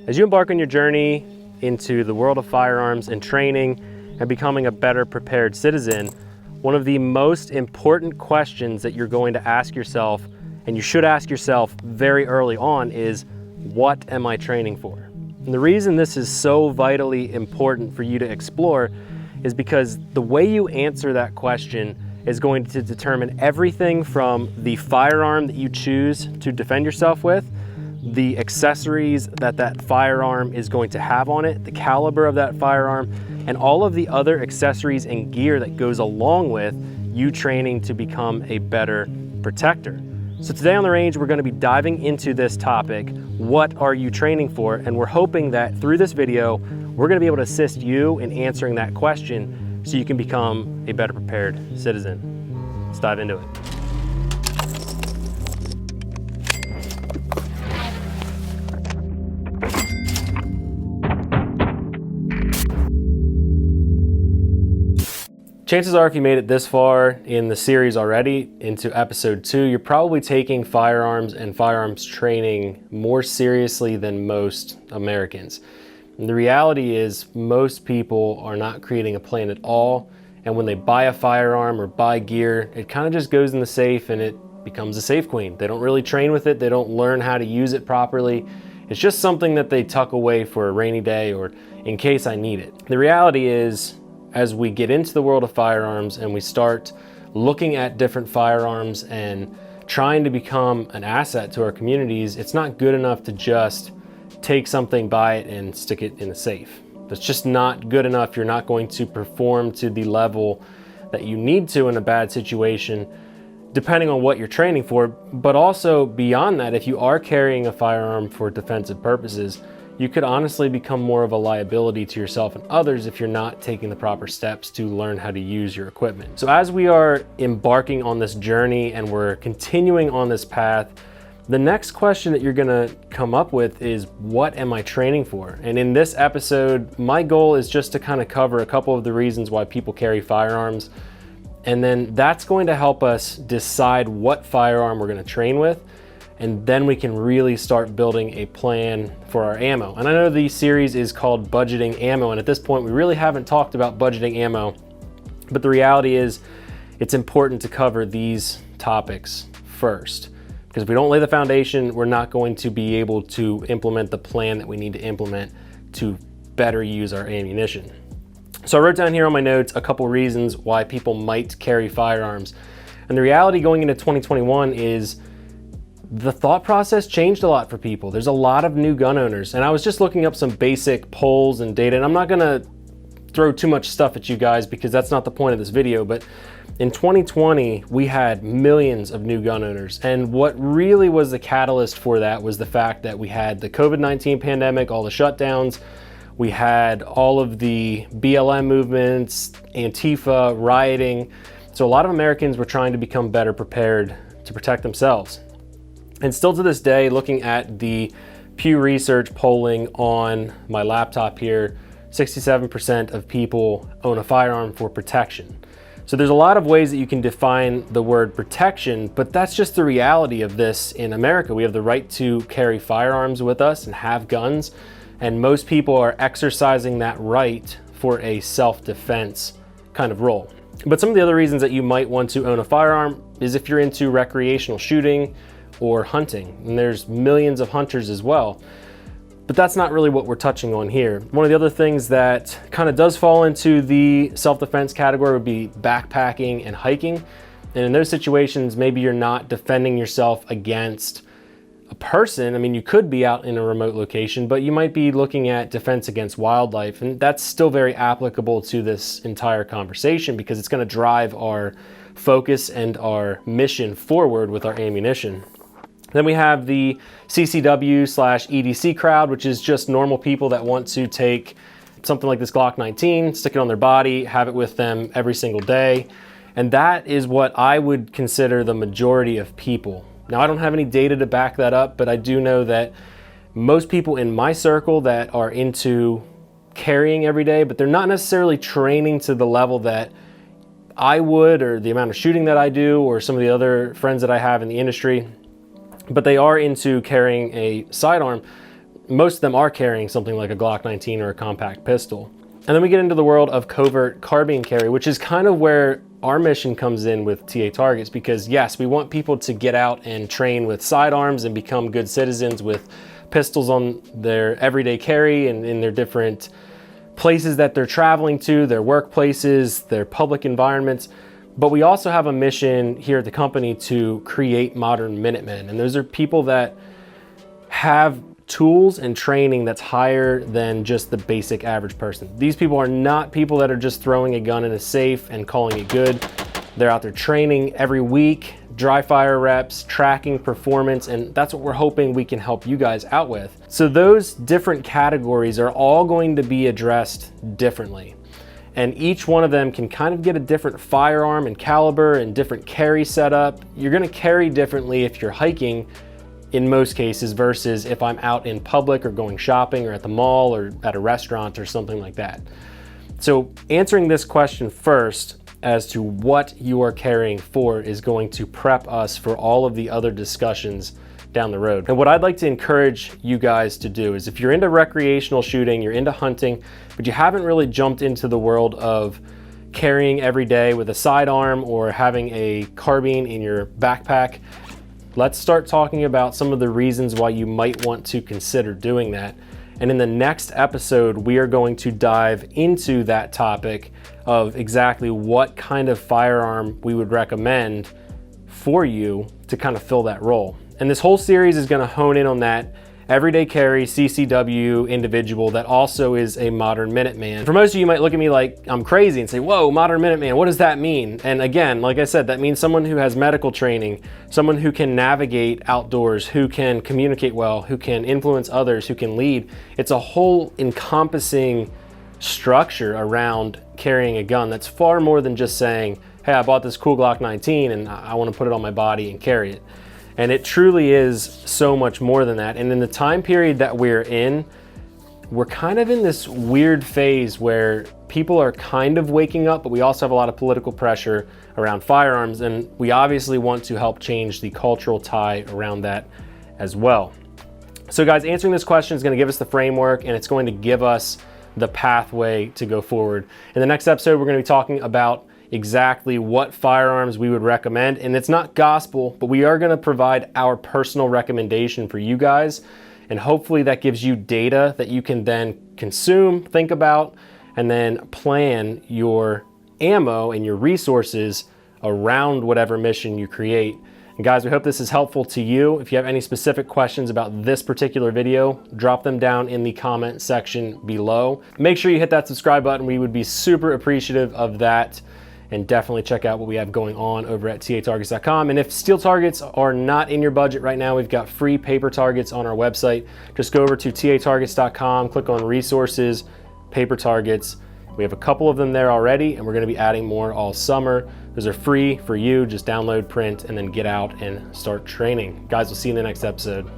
As you embark on your journey into the world of firearms and training and becoming a better prepared citizen, one of the most important questions that you're going to ask yourself, and you should ask yourself very early on, is what am I training for? And the reason this is so vitally important for you to explore is because the way you answer that question is going to determine everything from the firearm that you choose to defend yourself with, the accessories that that firearm is going to have on it, the caliber of that firearm, and all of the other accessories and gear that goes along with you training to become a better protector. So today on the range, we're going to be diving into this topic. What are you training for? And we're hoping that through this video, we're going to be able to assist you in answering that question so you can become a better prepared citizen. Let's dive into it. Chances are if you made it this far in the series already, into episode 2, you're probably taking firearms and firearms training more seriously than most Americans. And the reality is most people are not creating a plan at all, and when they buy a firearm or buy gear, it kind of just goes in the safe and it becomes a safe queen. They don't really train with it, they don't learn how to use it properly. It's just something that they tuck away for a rainy day or in case I need it. The reality is, as we get into the world of firearms and we start looking at different firearms and trying to become an asset to our communities, it's not good enough to just take something, buy it, and stick it in a safe. That's just not good enough. You're not going to perform to the level that you need to in a bad situation, depending on what you're training for. But also beyond that, if you are carrying a firearm for defensive purposes, you could honestly become more of a liability to yourself and others if you're not taking the proper steps to learn how to use your equipment. So as we are embarking on this journey and we're continuing on this path, the next question that you're gonna come up with is, what am I training for? And in this episode, my goal is just to kind of cover a couple of the reasons why people carry firearms. And then that's going to help us decide what firearm we're gonna train with. And then we can really start building a plan for our ammo. And I know the series is called Budgeting Ammo, and at this point we really haven't talked about budgeting ammo, but the reality is it's important to cover these topics first, because if we don't lay the foundation, we're not going to be able to implement the plan that we need to implement to better use our ammunition. So I wrote down here on my notes a couple reasons why people might carry firearms. And the reality going into 2021 is the thought process changed a lot for people. There's a lot of new gun owners, and I was just looking up some basic polls and data, and I'm not gonna throw too much stuff at you guys because that's not the point of this video, but in 2020, we had millions of new gun owners, and what really was the catalyst for that was the fact that we had the COVID-19 pandemic, all the shutdowns, we had all of the BLM movements, Antifa, rioting, so a lot of Americans were trying to become better prepared to protect themselves. And still to this day, looking at the Pew Research polling on my laptop here, 67% of people own a firearm for protection. So there's a lot of ways that you can define the word protection, but that's just the reality of this in America. We have the right to carry firearms with us and have guns, and most people are exercising that right for a self-defense kind of role. But some of the other reasons that you might want to own a firearm is if you're into recreational shooting or hunting, and there's millions of hunters as well. But that's not really what we're touching on here. One of the other things that kind of does fall into the self-defense category would be backpacking and hiking. And in those situations, maybe you're not defending yourself against a person. I mean, you could be out in a remote location, but you might be looking at defense against wildlife. And that's still very applicable to this entire conversation because it's going to drive our focus and our mission forward with our ammunition. Then we have the CCW/EDC crowd, which is just normal people that want to take something like this Glock 19, stick it on their body, have it with them every single day. And that is what I would consider the majority of people. Now, I don't have any data to back that up, but I do know that most people in my circle that are into carrying every day, but they're not necessarily training to the level that I would, or the amount of shooting that I do, or some of the other friends that I have in the industry, but they are into carrying a sidearm. most of them are carrying something like a Glock 19 or a compact pistol. And then we get into the world of covert carbine carry, which is kind of where our mission comes in with TA Targets, because yes, we want people to get out and train with sidearms and become good citizens with pistols on their everyday carry and in their different places that they're traveling to, their workplaces, their public environments. But we also have a mission here at the company to create modern Minutemen. And those are people that have tools and training that's higher than just the basic average person. These people are not people that are just throwing a gun in a safe and calling it good. They're out there training every week, dry fire reps, tracking performance, and that's what we're hoping we can help you guys out with. So those different categories are all going to be addressed differently. And each one of them can kind of get a different firearm and caliber and different carry setup. You're gonna carry differently if you're hiking in most cases versus if I'm out in public or going shopping or at the mall or at a restaurant or something like that. So answering this question first as to what you are carrying for is going to prep us for all of the other discussions down the road. And what I'd like to encourage you guys to do is if you're into recreational shooting, you're into hunting, but you haven't really jumped into the world of carrying every day with a sidearm or having a carbine in your backpack, let's start talking about some of the reasons why you might want to consider doing that. And in the next episode, we are going to dive into that topic of exactly what kind of firearm we would recommend for you to kind of fill that role. And this whole series is going to hone in on that everyday carry CCW individual that also is a modern Minuteman. For most of you, you might look at me like I'm crazy and say, whoa, modern Minuteman, what does that mean? And again, like I said, that means someone who has medical training, someone who can navigate outdoors, who can communicate well, who can influence others, who can lead. It's a whole encompassing structure around carrying a gun that's far more than just saying, hey, I bought this cool Glock 19 and I want to put it on my body and carry it. And it truly is so much more than that. And in the time period that we're in, we're kind of in this weird phase where people are kind of waking up, but we also have a lot of political pressure around firearms. And we obviously want to help change the cultural tie around that as well. So guys, answering this question is going to give us the framework and it's going to give us the pathway to go forward. In the next episode, we're going to be talking about exactly what firearms we would recommend. And it's not gospel, but we are going to provide our personal recommendation for you guys. And hopefully that gives you data that you can then consume, think about, and then plan your ammo and your resources around whatever mission you create. And guys, we hope this is helpful to you. If you have any specific questions about this particular video, drop them down in the comment section below. Make sure you hit that subscribe button. We would be super appreciative of that. And definitely check out what we have going on over at tatargets.com. And if steel targets are not in your budget right now, we've got free paper targets on our website. Just go over to tatargets.com, click on resources, paper targets. We have a couple of them there already, and we're gonna be adding more all summer. Those are free for you. Just download, print, and then get out and start training. Guys, we'll see you in the next episode.